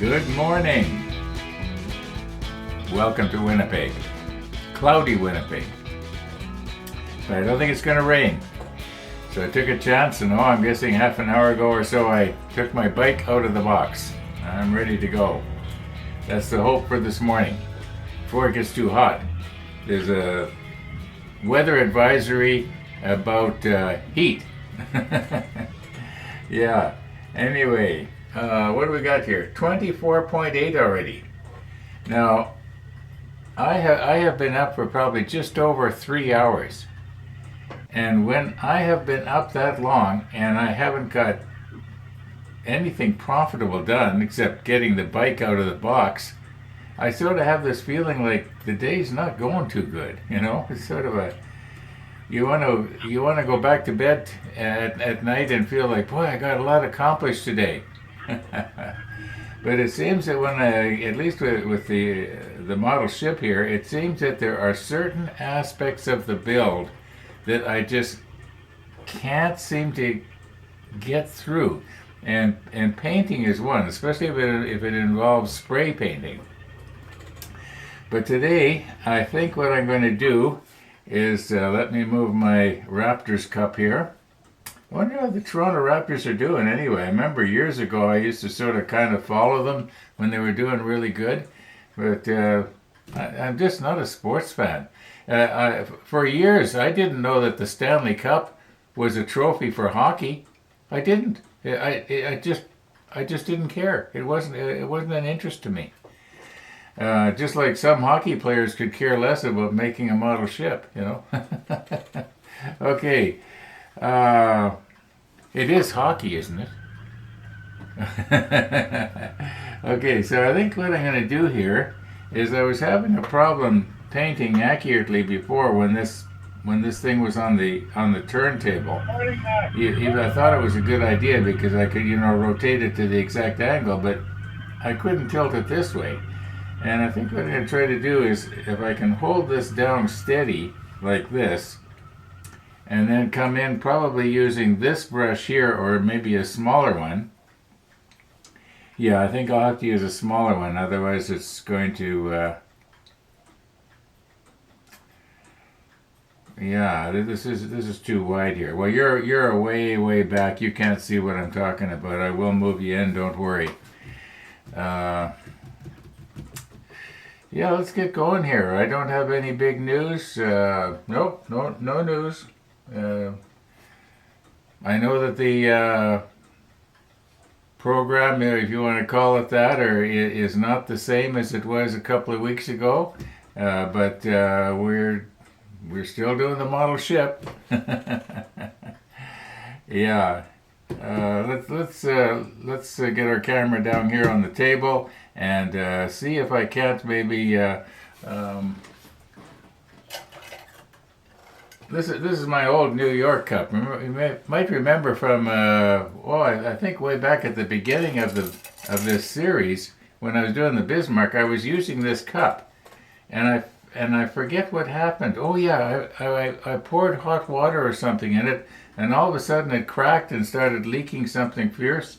Good morning. Welcome to Winnipeg. Cloudy Winnipeg. But I don't think it's going to rain. So I took a chance, and I'm guessing half an hour ago or so I took my bike out of the box. I'm ready to go. That's the hope for this morning, before it gets too hot. There's a weather advisory about heat. Yeah. Anyway, what do we got here? 24.8 already. Now, I have been up for probably just over 3 hours. And when I have been up that long and I haven't got anything profitable done except getting the bike out of the box, I sort of have this feeling like the day's not going too good. You know, it's sort of a you want to go back to bed at night and feel like, boy, I got a lot accomplished today. But it seems that when at least with the model ship here, it seems that there are certain aspects of the build that I just can't seem to get through, and painting is one, especially if it involves spray painting. But today, I think what I'm going to do is let me move my Raptors cup here. I wonder how the Toronto Raptors are doing anyway. I remember years ago I used to sort of kind of follow them when they were doing really good, but I'm just not a sports fan. For years I didn't know that the Stanley Cup was a trophy for hockey. I didn't. I just didn't care. It wasn't an interest to me. Just like some hockey players could care less about making a model ship, you know. Okay. It is hockey, isn't it? Okay, so I think what I'm going to do here is I was having a problem painting accurately before when this thing was on the turntable. I thought it was a good idea because I could, rotate it to the exact angle, but I couldn't tilt it this way. And I think what I'm going to try to do is, if I can hold this down steady like this, and then come in probably using this brush here or maybe a smaller one. Yeah, I think I'll have to use a smaller one, otherwise it's going to yeah, this is too wide here. Well, you're way back. You can't see what I'm talking about. I will move you in, don't worry. Yeah, let's get going here. I don't have any big news. Nope, no news. I know that the program, if you want to call it that, is not the same as it was a couple of weeks ago, but we're still doing the model ship. Yeah. Let's get our camera down here on the table and see if I can't maybe. This is my old New York cup. You might remember from I think way back at the beginning of this series when I was doing the Bismarck, I was using this cup, and I forget what happened. Oh yeah, I poured hot water or something in it, and all of a sudden it cracked and started leaking something fierce.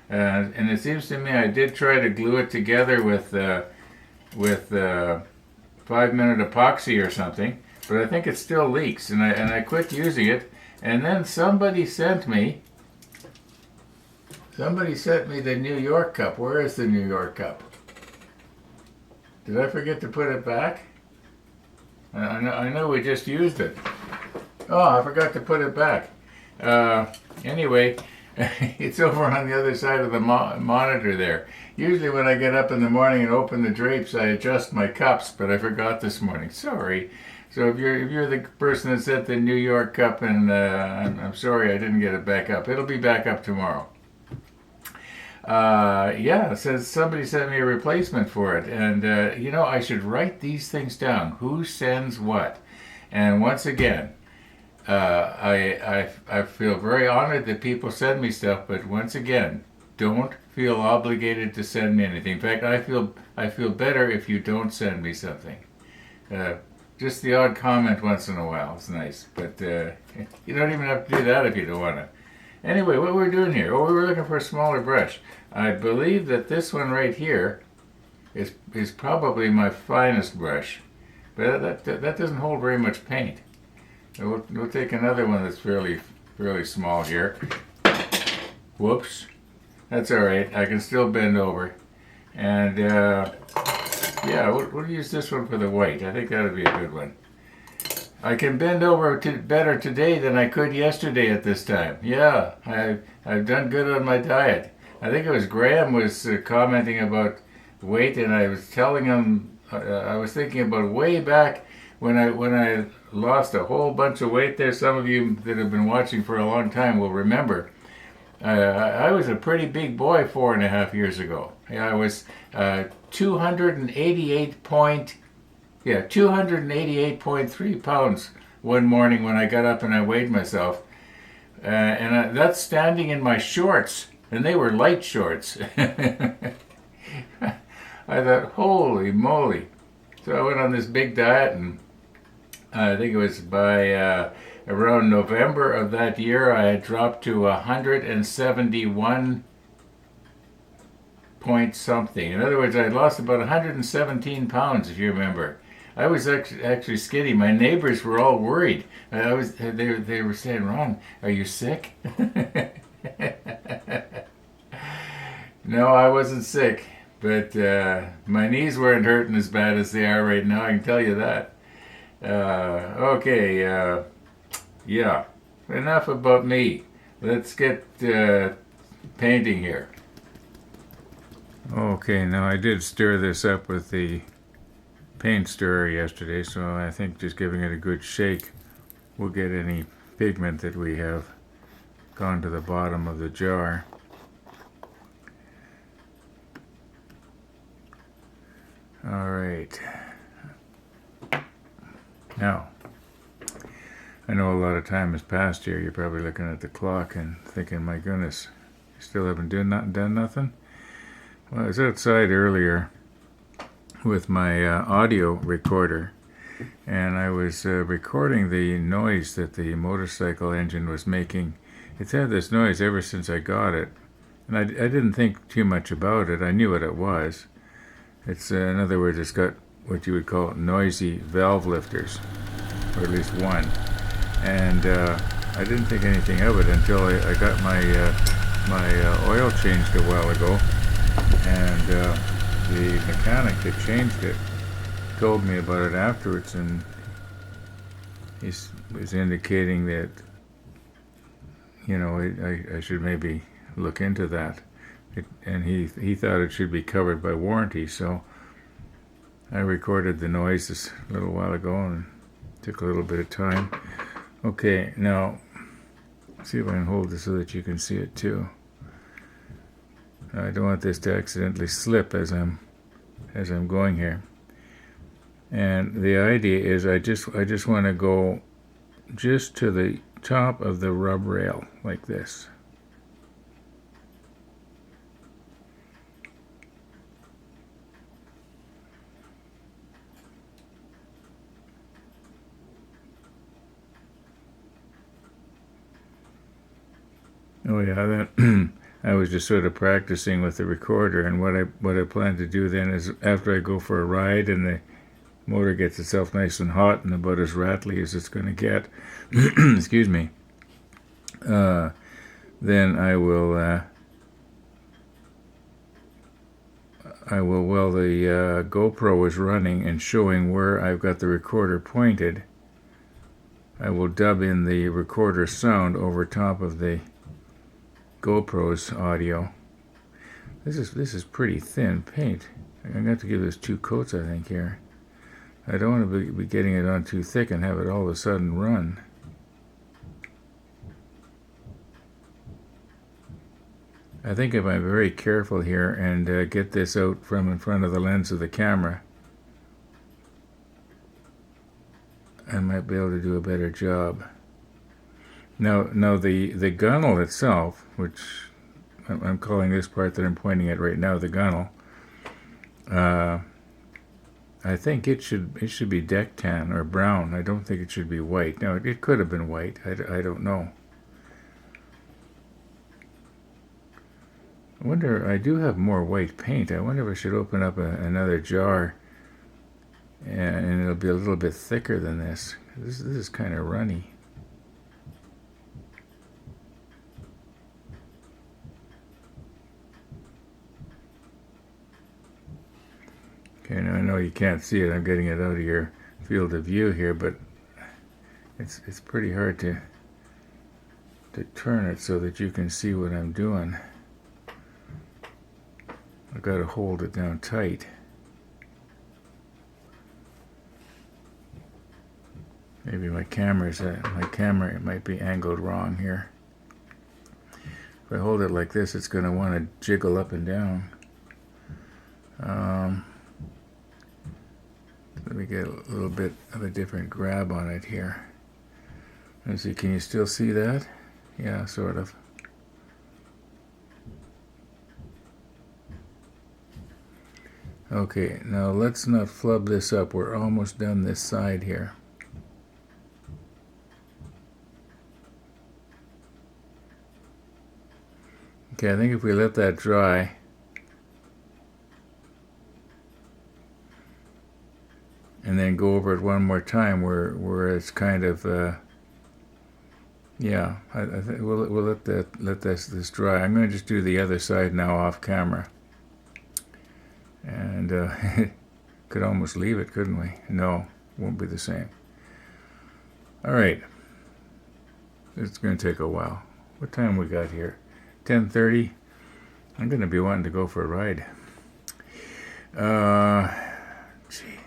And it seems to me I did try to glue it together with 5-minute epoxy or something, but I think it still leaks, and I quit using it. And then somebody sent me the New York cup. Where is the New York cup? Did I forget to put it back? I know we just used it. Oh, I forgot to put it back. Anyway, it's over on the other side of the monitor there. Usually when I get up in the morning and open the drapes, I adjust my cups, but I forgot this morning. Sorry. So if you're the person that sent the New York cup, and I'm sorry I didn't get it back up. It'll be back up tomorrow. Yeah, it says somebody sent me a replacement for it, and I should write these things down. Who sends what? And once again, I feel very honored that people send me stuff, but once again, don't feel obligated to send me anything. In fact, I feel better if you don't send me something. Just the odd comment once in a while is nice, but you don't even have to do that if you don't want to. Anyway, what we're doing here? Oh, we were looking for a smaller brush. I believe that this one right here is probably my finest brush, but that doesn't hold very much paint. We'll take another one that's fairly small here. Whoops, that's all right. I can still bend over, and yeah, we'll use this one for the white. I think that'll be a good one. I can bend over better today than I could yesterday at this time. Yeah, I've done good on my diet. I think it was Graham was commenting about weight, and I was telling him I was thinking about way back when I lost a whole bunch of weight there. Some of you that have been watching for a long time will remember. I was a pretty big boy 4.5 years ago. Yeah, I was 288.3 pounds one morning when I got up and I weighed myself. That's standing in my shorts, and they were light shorts. I thought, holy moly. So I went on this big diet, and I think it was by around November of that year, I had dropped to 171 point something. In other words, I had lost about 117 pounds, if you remember. I was actually skinny. My neighbors were all worried. They were saying, "Ron, are you sick?" No, I wasn't sick, but my knees weren't hurting as bad as they are right now. I can tell you that. Okay, yeah. Enough about me. Let's get painting here. Okay, now I did stir this up with the paint stirrer yesterday, so I think just giving it a good shake will get any pigment that we have gone to the bottom of the jar. All right. Now, I know a lot of time has passed here. You're probably looking at the clock and thinking, my goodness, you still haven't done nothing? Well, I was outside earlier with my audio recorder, and I was recording the noise that the motorcycle engine was making. It's had this noise ever since I got it, and I didn't think too much about it. I knew what it was. It's in other words, it's got what you would call noisy valve lifters, or at least one. And I didn't think anything of it until I got my oil changed a while ago, and the mechanic that changed it told me about it afterwards, and he was indicating that, you know, I should maybe look into that. And he thought it should be covered by warranty, so I recorded the noises a little while ago, and it took a little bit of time. Okay, now see if I can hold this so that you can see it too. I don't want this to accidentally slip as I'm going here. And the idea is I just want to go just to the top of the rub rail like this. Oh yeah, that I was just sort of practicing with the recorder, and what I plan to do then is after I go for a ride and the motor gets itself nice and hot and about as rattly as it's going to get, excuse me, then I will while the GoPro is running and showing where I've got the recorder pointed, I will dub in the recorder sound over top of the GoPro's audio. This is pretty thin paint. I'm going to have to give this 2 coats, I think, here. I don't want to be getting it on too thick and have it all of a sudden run. I think if I'm very careful here and get this out from in front of the lens of the camera, I might be able to do a better job. Now the gunnel itself, which I'm calling this part that I'm pointing at right now the gunnel, I think it should be deck tan or brown. I don't think it should be white. Now it could have been white. I don't know. I wonder, I do have more white paint. I wonder if I should open up another jar and it'll be a little bit thicker than this. This is kind of runny. Okay, now I know you can't see it. I'm getting it out of your field of view here, but it's pretty hard to turn it so that you can see what I'm doing. I've got to hold it down tight. Maybe my camera might be angled wrong here. If I hold it like this, it's going to want to jiggle up and down. Let me get a little bit of a different grab on it here. Let's see, can you still see that? Yeah, sort of. Okay, now let's not flub this up. We're almost done this side here. Okay, I think if we let that dry, and then go over it one more time where it's kind of, yeah, I think we'll let this dry. I'm going to just do the other side now off camera. And could almost leave it, couldn't we? No, won't be the same. All right. It's going to take a while. What time we got here? 10:30. I'm going to be wanting to go for a ride. Gee,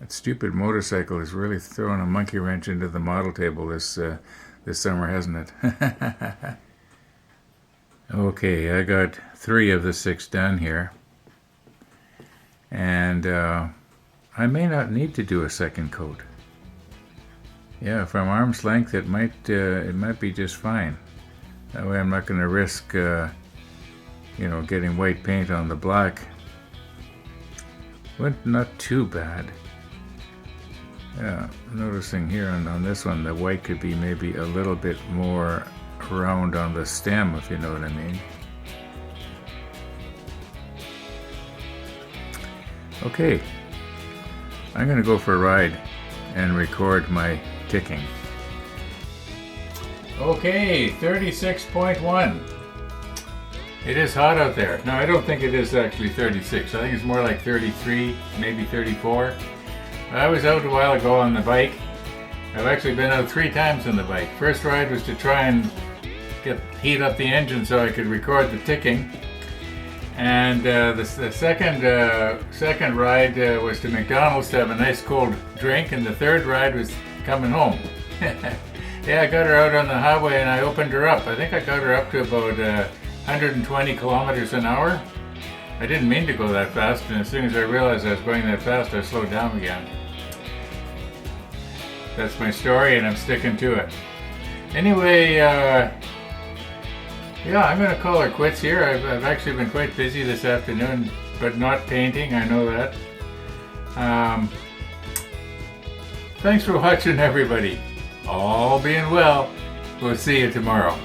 that stupid motorcycle is really throwing a monkey wrench into the model table this summer, hasn't it? Okay, I got 3 of the 6 done here. And I may not need to do a second coat. Yeah, from arm's length it might be just fine. That way I'm not going to risk getting white paint on the black. But not too bad. Yeah, noticing here on this one the white could be maybe a little bit more round on the stem, if you know what I mean. Okay, I'm going to go for a ride and record my ticking. Okay, 36.1. It is hot out there. No, I don't think it is actually 36. I think it's more like 33, maybe 34. I was out a while ago on the bike. I've actually been out 3 times on the bike. First ride was to try and heat up the engine so I could record the ticking. And the second ride was to McDonald's to have a nice cold drink, and the third ride was coming home. Yeah, I got her out on the highway and I opened her up. I think I got her up to about 120 kilometers an hour. I didn't mean to go that fast, and as soon as I realized I was going that fast, I slowed down again. That's my story, and I'm sticking to it. Anyway, yeah, I'm going to call her quits here. I've actually been quite busy this afternoon, but not painting, I know that. Thanks for watching, everybody. All being well, we'll see you tomorrow.